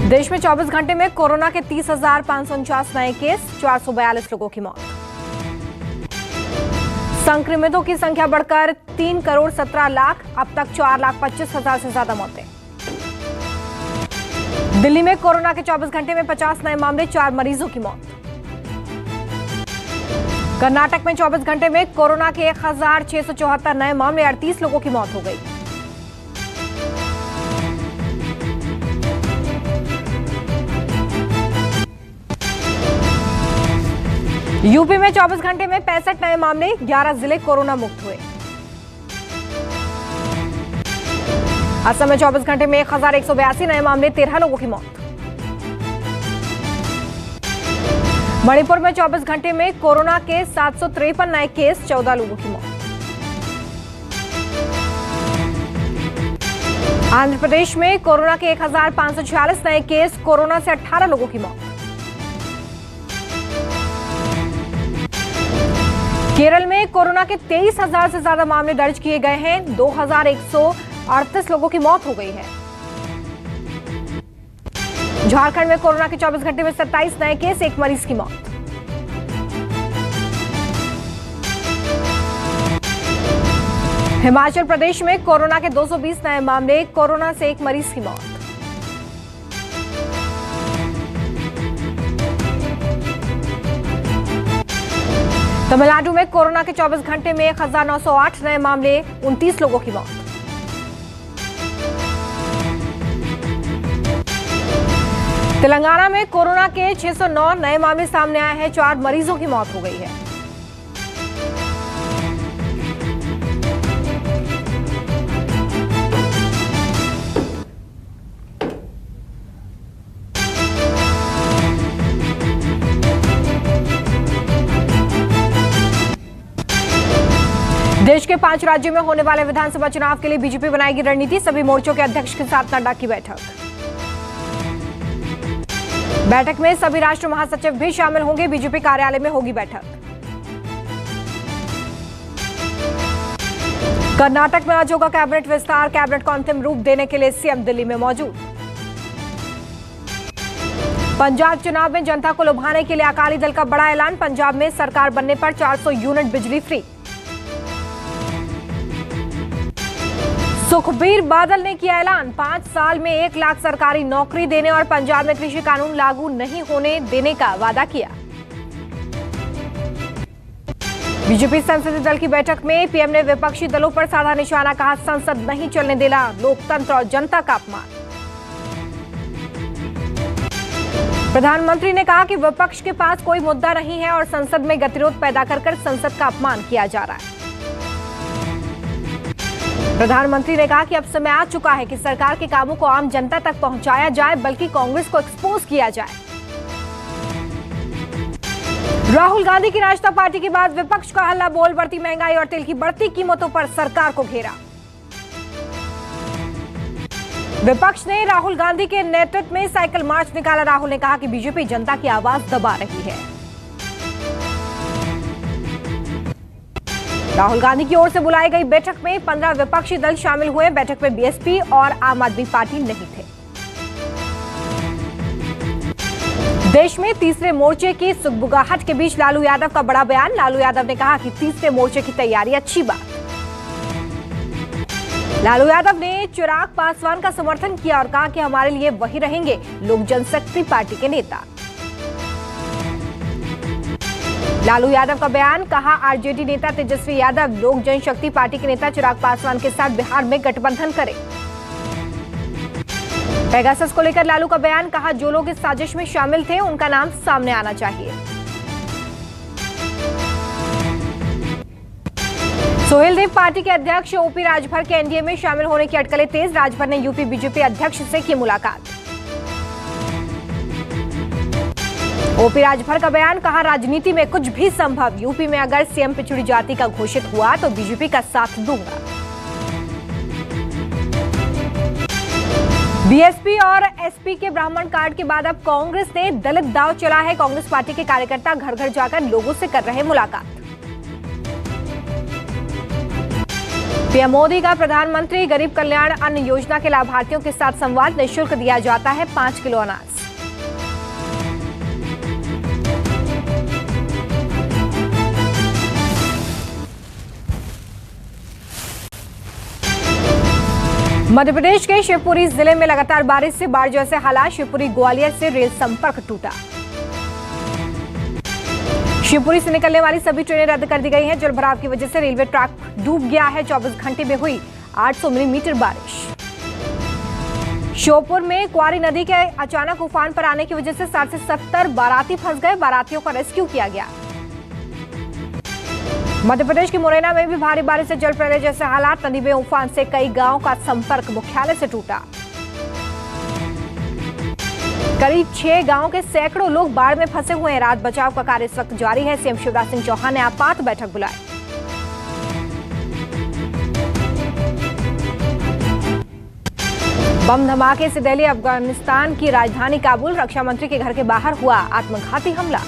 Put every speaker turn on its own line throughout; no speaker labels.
देश में 24 घंटे में कोरोना के 30,549 नए केस, 442 लोगों की मौत। संक्रमितों की संख्या बढ़कर 3,17,00,000, अब तक 4,25,000 से ज्यादा मौतें। दिल्ली में कोरोना के 24 घंटे में 50 नए मामले, 4 मरीजों की मौत। कर्नाटक में 24 घंटे में कोरोना के 1,674 नए मामले, 38 लोगों की मौत हो गई। यूपी में 24 घंटे में 65 नए मामले, 11 जिले कोरोना मुक्त हुए। असम में 24 घंटे में 1,182 नए मामले, 13 लोगों की मौत। मणिपुर में 24 घंटे में कोरोना के 753 नए केस, 14 लोगों की मौत। आंध्र प्रदेश में कोरोना के 1,546 नए केस, कोरोना से 18 लोगों की मौत। केरल में कोरोना के 23,000 से ज्यादा मामले दर्ज किए गए हैं, 2,138 लोगों की मौत हो गई है। झारखंड में कोरोना के 24 घंटे में 27 नए केस, 1 मरीज की मौत। हिमाचल प्रदेश में कोरोना के 220 नए मामले, कोरोना से 1 मरीज की मौत। तमिलनाडु में कोरोना के 24 घंटे में 1,908 नए मामले, 29 लोगों की मौत। तेलंगाना में कोरोना के 609 नए मामले सामने आए हैं, 4 मरीजों की मौत हो गई है। देश के 5 राज्यों में होने वाले विधानसभा चुनाव के लिए बीजेपी बनाएगी रणनीति, सभी मोर्चों के अध्यक्ष के साथ नड्डा की बैठक। बैठक में सभी राष्ट्रीय महासचिव भी शामिल होंगे, बीजेपी कार्यालय में होगी बैठक। कर्नाटक में आज होगा कैबिनेट विस्तार, कैबिनेट को अंतिम रूप देने के लिए सीएम दिल्ली में मौजूद। पंजाब चुनाव में जनता को लुभाने के लिए अकाली दल का बड़ा ऐलान, पंजाब में सरकार बनने पर 400 यूनिट बिजली फ्री। सुखबीर बादल ने किया ऐलान, 5 साल में 1 लाख सरकारी नौकरी देने और पंजाब में कृषि कानून लागू नहीं होने देने का वादा किया। बीजेपी संसदीय दल की बैठक में पीएम ने विपक्षी दलों पर साधा निशाना, कहा संसद नहीं चलने देना लोकतंत्र और जनता का अपमान। प्रधानमंत्री ने कहा कि विपक्ष के पास कोई मुद्दा नहीं है और संसद में गतिरोध पैदा कर संसद का अपमान किया जा रहा है। प्रधानमंत्री ने कहा कि अब समय आ चुका है कि सरकार के कामों को आम जनता तक पहुंचाया जाए, बल्कि कांग्रेस को एक्सपोज किया जाए। राहुल गांधी की राष्ट्रीय पार्टी के बाद विपक्ष का हल्ला बोल, बढ़ती महंगाई और तेल की बढ़ती कीमतों पर सरकार को घेरा। विपक्ष ने राहुल गांधी के नेतृत्व में साइकिल मार्च निकाला, राहुल ने कहा कि बीजेपी जनता की आवाज दबा रही है। राहुल गांधी की ओर से बुलाई गई बैठक में 15 विपक्षी दल शामिल हुए, बैठक में बीएसपी और आम आदमी पार्टी नहीं थे। देश में तीसरे मोर्चे की सुगबुगाहट के बीच लालू यादव का बड़ा बयान, लालू यादव ने कहा कि तीसरे मोर्चे की तैयारी अच्छी बात। लालू यादव ने चिराग पासवान का समर्थन किया और कहा कि हमारे लिए वही रहेंगे लोक जनशक्ति पार्टी के नेता। लालू यादव का बयान, कहा आरजेडी नेता तेजस्वी यादव लोक जनशक्ति पार्टी के नेता चिराग पासवान के साथ बिहार में गठबंधन करें। पेगासस को लेकर लालू का बयान, कहा जो लोग इस साजिश में शामिल थे उनका नाम सामने आना चाहिए। सोहेल देव पार्टी के अध्यक्ष ओपी राजभर के एनडीए में शामिल होने की अटकलें तेज, राजभर ने यूपी बीजेपी अध्यक्ष से की मुलाकात। ओपी राजभर का बयान, कहा राजनीति में कुछ भी संभव, यूपी में अगर सीएम पिछड़ी जाति का घोषित हुआ तो बीजेपी का साथ दूंगा। बीएसपी और एसपी के ब्राह्मण कार्ड के बाद अब कांग्रेस ने दलित दांव चला है, कांग्रेस पार्टी के कार्यकर्ता घर घर जाकर लोगों से कर रहे मुलाकात। पीएम मोदी का प्रधानमंत्री गरीब कल्याण अन्न योजना के लाभार्थियों के साथ संवाद। निःशुल्क दिया जाता है 5 किलो अनाज। मध्य प्रदेश के शिवपुरी जिले में लगातार बारिश से बाढ़ जैसे हालात। शिवपुरी ग्वालियर से रेल संपर्क टूटा। शिवपुरी से निकलने वाली सभी ट्रेनें रद्द कर दी गई हैं। जलभराव की वजह से रेलवे ट्रैक डूब गया है। 24 घंटे में हुई 800 मिलीमीटर बारिश। श्योपुर में क्वारी नदी के अचानक उफान पर आने की वजह से 60 से 70 बाराती फंस गए। बारातियों का रेस्क्यू किया गया। मध्य प्रदेश की मुरैना में भी भारी बारिश से जल प्रलय जैसे हालात। नदी में उफान से कई गांवों का संपर्क मुख्यालय से टूटा। करीब 6 गांवों के सैकड़ों लोग बाढ़ में फंसे हुए हैं। राहत बचाव का कार्य इस वक्त जारी है। सीएम शिवराज सिंह चौहान ने आपात बैठक बुलाई। बम धमाके से दिल्ली अफगानिस्तान की राजधानी काबुल। रक्षा मंत्री के घर के बाहर हुआ आत्मघाती हमला।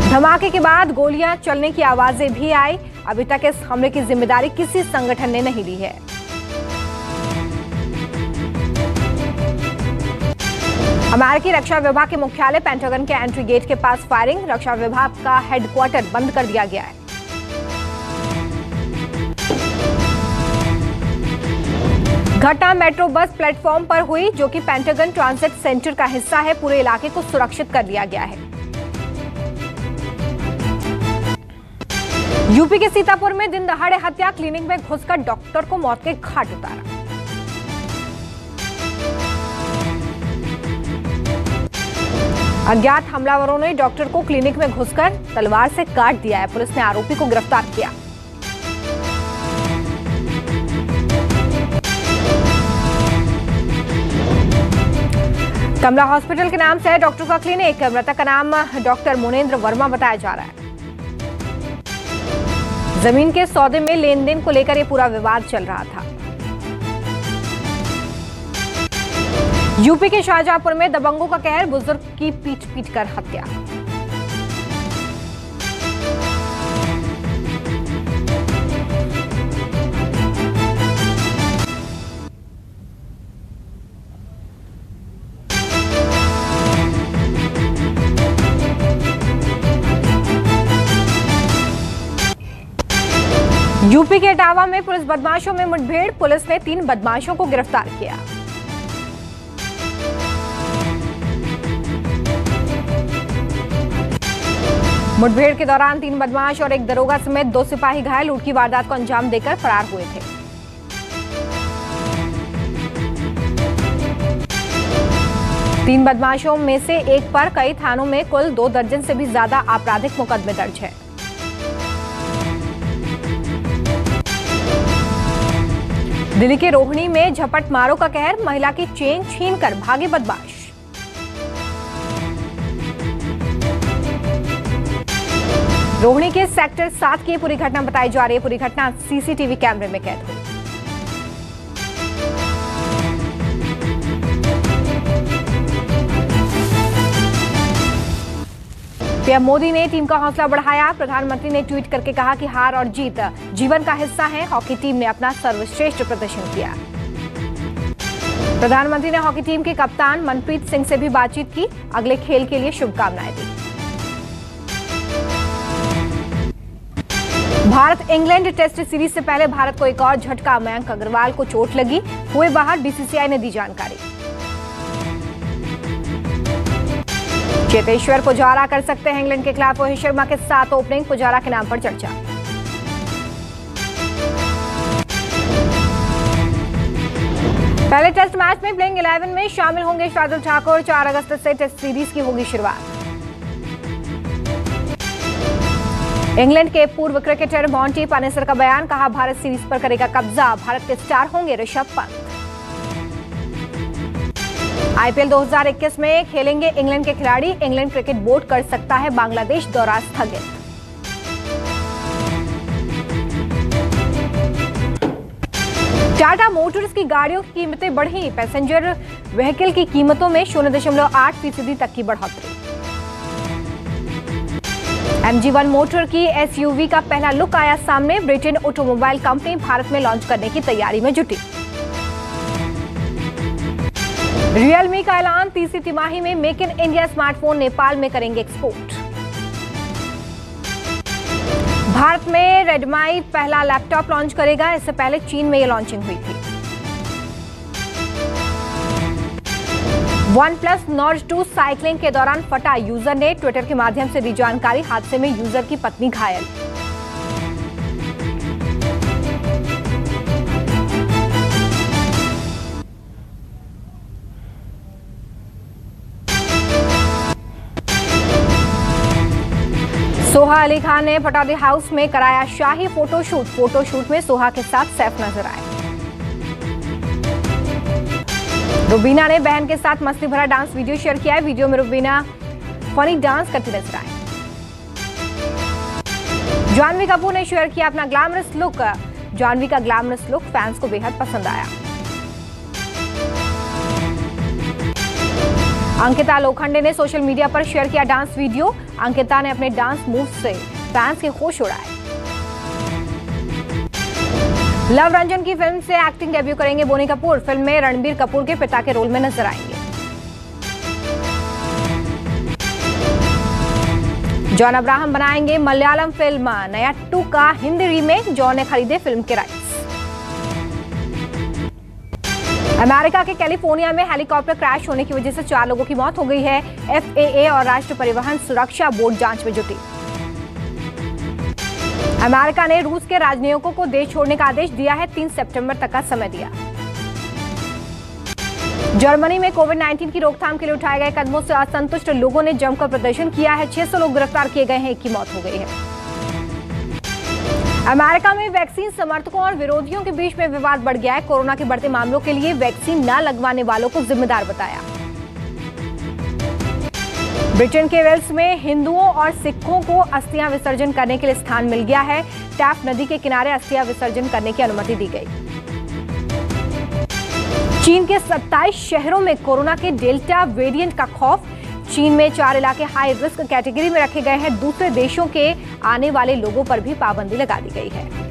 धमाके के बाद गोलियां चलने की आवाजें भी आई। अभी तक इस हमले की जिम्मेदारी किसी संगठन ने नहीं ली है। अमेरिकी रक्षा विभाग के मुख्यालय पेंटागन के एंट्री गेट के पास फायरिंग। रक्षा विभाग का हेडक्वार्टर बंद कर दिया गया है। घटना मेट्रो बस प्लेटफॉर्म पर हुई, जो कि पेंटागन ट्रांजिट सेंटर का हिस्सा है। पूरे इलाके को सुरक्षित कर लिया गया है। यूपी के सीतापुर में दिन दहाड़े हत्या। क्लिनिक में घुसकर डॉक्टर को मौत के घाट उतारा। अज्ञात हमलावरों ने डॉक्टर को क्लिनिक में घुसकर तलवार से काट दिया है। पुलिस ने आरोपी को गिरफ्तार किया। कमला हॉस्पिटल के नाम से है डॉक्टर का क्लिनिक। मृतक का नाम डॉक्टर मुनेंद्र वर्मा बताया जा रहा है। जमीन के सौदे में लेन देन को लेकर यह पूरा विवाद चल रहा था। यूपी के शाहजहांपुर में दबंगों का कहर। बुजुर्ग की पीट कर हत्या। यूपी के इटावा में पुलिस बदमाशों में मुठभेड़। पुलिस ने 3 बदमाशों को गिरफ्तार किया। मुठभेड़ के दौरान 3 बदमाश और एक दरोगा समेत 2 सिपाही घायल। लूट की वारदात को अंजाम देकर फरार हुए थे। तीन बदमाशों में से एक पर कई थानों में कुल 2 दर्जन से भी ज्यादा आपराधिक मुकदमे दर्ज है। दिल्ली के रोहिणी में झपट मारों का कहर। महिला की चेन छीनकर भागे बदमाश। रोहिणी के सेक्टर 7 की पूरी घटना बताई जा रही है। पूरी घटना सीसीटीवी कैमरे में कैद हुई। पीएम मोदी ने टीम का हौसला बढ़ाया। प्रधानमंत्री ने ट्वीट करके कहा कि हार और जीत जीवन का हिस्सा है। हॉकी टीम ने अपना सर्वश्रेष्ठ प्रदर्शन किया। प्रधानमंत्री ने हॉकी टीम के कप्तान मनप्रीत सिंह से भी बातचीत की। अगले खेल के लिए शुभकामनाएं दी। भारत इंग्लैंड टेस्ट सीरीज से पहले भारत को एक और झटका। मयंक अग्रवाल को चोट लगी, हुए बाहर। बीसीसीआई ने दी जानकारी। चेतेश्वर पुजारा कर सकते हैं इंग्लैंड के खिलाफ रोहित शर्मा के साथ ओपनिंग। पुजारा के नाम पर चर्चा। पहले टेस्ट मैच में प्लेइंग 11 में शामिल होंगे शार्दुल ठाकुर। 4 अगस्त से टेस्ट सीरीज की होगी शुरुआत। इंग्लैंड के पूर्व क्रिकेटर मॉन्टी पानेसर का बयान। कहा भारत सीरीज पर करेगा कब्जा। भारत के स्टार होंगे ऋषभ पंत। आईपीएल 2021 में खेलेंगे इंग्लैंड के खिलाड़ी। इंग्लैंड क्रिकेट बोर्ड कर सकता है बांग्लादेश दौरा स्थगित। टाटा मोटर्स की गाड़ियों की कीमतें बढ़ी। पैसेंजर व्हीकल की कीमतों में 0.8% तक की बढ़ोतरी। MG1 मोटर की SUV का पहला लुक आया सामने। ब्रिटेन ऑटोमोबाइल कंपनी भारत में लॉन्च करने की तैयारी में जुटी। रियलमी का ऐलान, तीसरी तिमाही में make in India smartphone Nepal में करेंगे एक्सपोर्ट। भारत में रेडमी पहला लैपटॉप लॉन्च करेगा। इससे पहले चीन में यह लॉन्चिंग हुई थी। OnePlus Nord 2 साइकिलिंग के दौरान फटा, यूजर ने ट्विटर के माध्यम से दी जानकारी। हादसे में यूजर की पत्नी घायल। सोहा अली खान ने पटौदी हाउस में कराया शाही फोटोशूट। फोटोशूट में सोहा के साथ सैफ नजर आए। रुबीना ने बहन के साथ मस्ती भरा डांस वीडियो शेयर किया है। वीडियो में रुबीना फनी डांस करती नजर आई। जानवी कपूर ने शेयर किया अपना ग्लैमरस लुक। जानवी का ग्लैमरस लुक फैंस को बेहद पसंद आया। अंकिता लोखंडे ने सोशल मीडिया पर शेयर किया डांस वीडियो। अंकिता ने अपने डांस मूव से फैंस के होश उड़ाए। लव रंजन की फिल्म से एक्टिंग डेब्यू करेंगे बोनी कपूर। फिल्म में रणबीर कपूर के पिता के रोल में नजर आएंगे। जॉन अब्राहम बनाएंगे मलयालम फिल्म नया 2 का हिंदी रीमेक। जॉन ने खरीदे फिल्म के राइट्स। अमेरिका के कैलिफोर्निया में हेलीकॉप्टर क्रैश होने की वजह से 4 लोगों की मौत हो गई है। FAA और राष्ट्रीय परिवहन सुरक्षा बोर्ड जांच में जुटी। अमेरिका ने रूस के राजनयिकों को देश छोड़ने का आदेश दिया है। 3 सितंबर तक का समय दिया। जर्मनी में कोविड-19 की रोकथाम के लिए उठाए गए कदमों से असंतुष्ट लोगों ने जमकर प्रदर्शन किया है। 600 लोग गिरफ्तार किए गए हैं। 1 की मौत हो गई है। अमेरिका में वैक्सीन समर्थकों और विरोधियों के बीच में विवाद बढ़ गया है। कोरोना के बढ़ते मामलों के लिए वैक्सीन न लगवाने वालों को जिम्मेदार बताया। ब्रिटेन के वेल्स में हिंदुओं और सिखों को अस्थियां विसर्जन करने के लिए स्थान मिल गया है। टैफ नदी के किनारे अस्थियां विसर्जन करने की अनुमति दी गई। चीन के 27 शहरों में कोरोना के डेल्टा वेरिएंट का खौफ। चीन में 4 इलाके हाई रिस्क कैटेगरी में रखे गए हैं। दूसरे देशों के आने वाले लोगों पर भी पाबंदी लगा दी गई है।